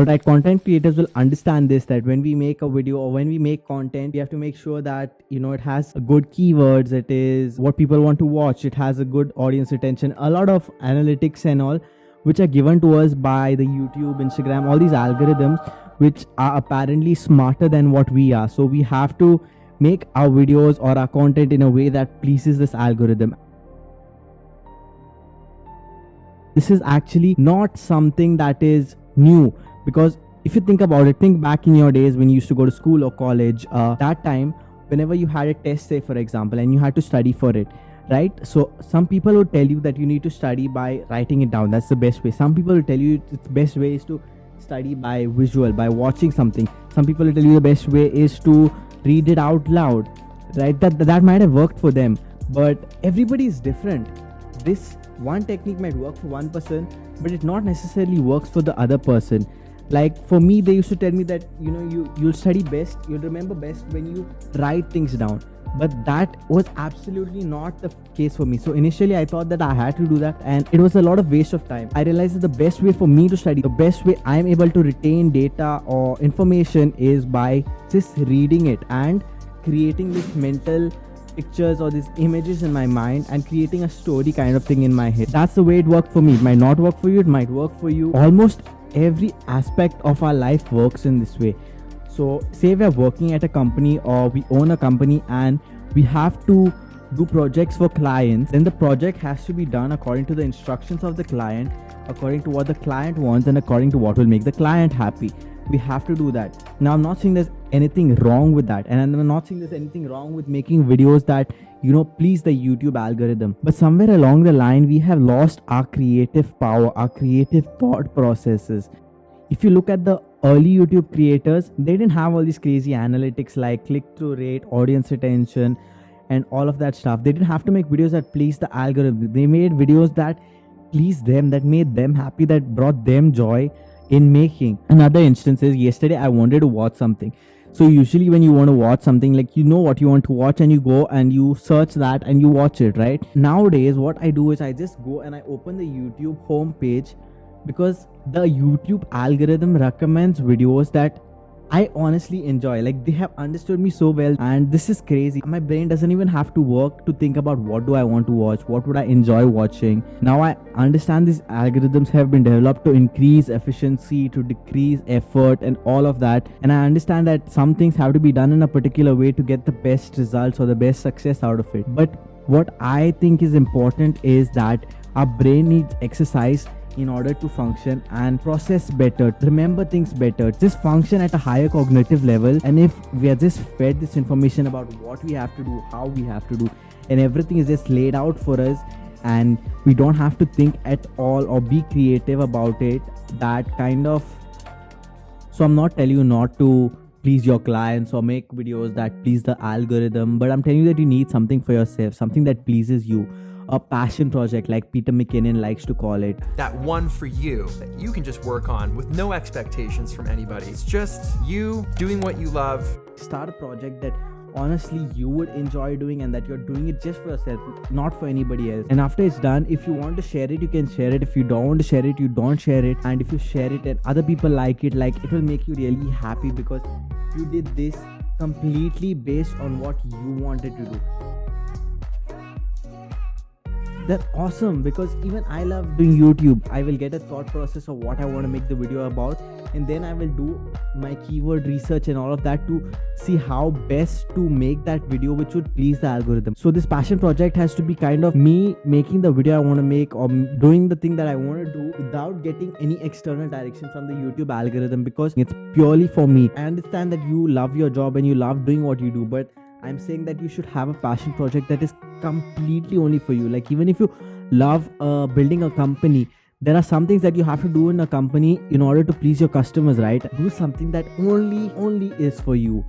Alright, content creators will understand this, that when we make a video or when we make content, we have to make sure that it has good keywords, it is what people want to watch, it has a good audience retention, a lot of analytics and all, which are given to us by the YouTube, Instagram, all these algorithms, which are apparently smarter than what we are. So we have to make our videos or our content in a way that pleases this algorithm. This is actually not something that is new, because if you think about it, think back in your days when you used to go to school or college. That time, whenever you had a test, say for example, and you had to study for it, right? So some people would tell you that you need to study by writing it down. That's the best way. Some people will tell you the best way is to study by visual, by watching something. Some people will tell you the best way is to read it out loud, right? That might have worked for them, but everybody is different. This one technique might work for one person, but it not necessarily works for the other person. Like for me, they used to tell me that you'll study best, you'll remember best when you write things down, but that was absolutely not the case for me. So initially I thought that I had to do that, and it was a lot of waste of time. I realized that the best way for me to study, the best way I'm able to retain data or information is by just reading it and creating this mental pictures or these images in my mind and creating a story kind of thing in my head. That's the way it worked for me. It might not work for you, it might work for you. Almost every aspect of our life works in this way. So say we're working at a company or we own a company and we have to do projects for clients, then the project has to be done according to the instructions of the client, according to what the client wants, and according to what will make the client happy. We have to do that. Now I'm not saying there's anything wrong with that, and I'm not saying there's anything wrong with making videos that please the YouTube algorithm, but somewhere along the line we have lost our creative power, our creative thought processes. If you look at the early YouTube creators, they didn't have all these crazy analytics like click-through rate, audience retention, and all of that stuff. They didn't have to make videos that please the algorithm. They made videos that pleased them, that made them happy, that brought them joy in making. Another instance is, yesterday I wanted to watch something. So usually when you want to watch something, like what you want to watch and you go and you search that and you watch it, right? Nowadays what I do is I just go and I open the YouTube homepage, because the YouTube algorithm recommends videos that I honestly enjoy. Like, they have understood me so well, and this is crazy. My brain doesn't even have to work to think about what do I want to watch, what would I enjoy watching. Now I understand these algorithms have been developed to increase efficiency, to decrease effort and all of that, and I understand that some things have to be done in a particular way to get the best results or the best success out of it. But what I think is important is that our brain needs exercise in order to function and process better, remember things better, just function at a higher cognitive level. And if we are just fed this information about what we have to do, how we have to do, and everything is just laid out for us, and we don't have to think at all or be creative about it, that kind of... So I'm not telling you not to please your clients or make videos that please the algorithm, but I'm telling you that you need something for yourself, something that pleases you. A passion project, like Peter McKinnon likes to call it. That one for you that you can just work on with no expectations from anybody. It's just you doing what you love. Start a project that honestly you would enjoy doing and that you're doing it just for yourself, not for anybody else. And after it's done, if you want to share it, you can share it. If you don't want to share it, you don't share it. And if you share it and other people like it will make you really happy, because you did this completely based on what you wanted to do. That's awesome, because even I love doing YouTube. I will get a thought process of what I want to make the video about, and then I will do my keyword research and all of that to see how best to make that video which would please the algorithm. So this passion project has to be kind of me making the video I want to make, or doing the thing that I want to do without getting any external direction from the YouTube algorithm, because it's purely for me. I understand that you love your job and you love doing what you do, but I'm saying that you should have a passion project that is completely only for you. Like, even if you love building a company, there are some things that you have to do in a company in order to please your customers, right? Do something that only is for you.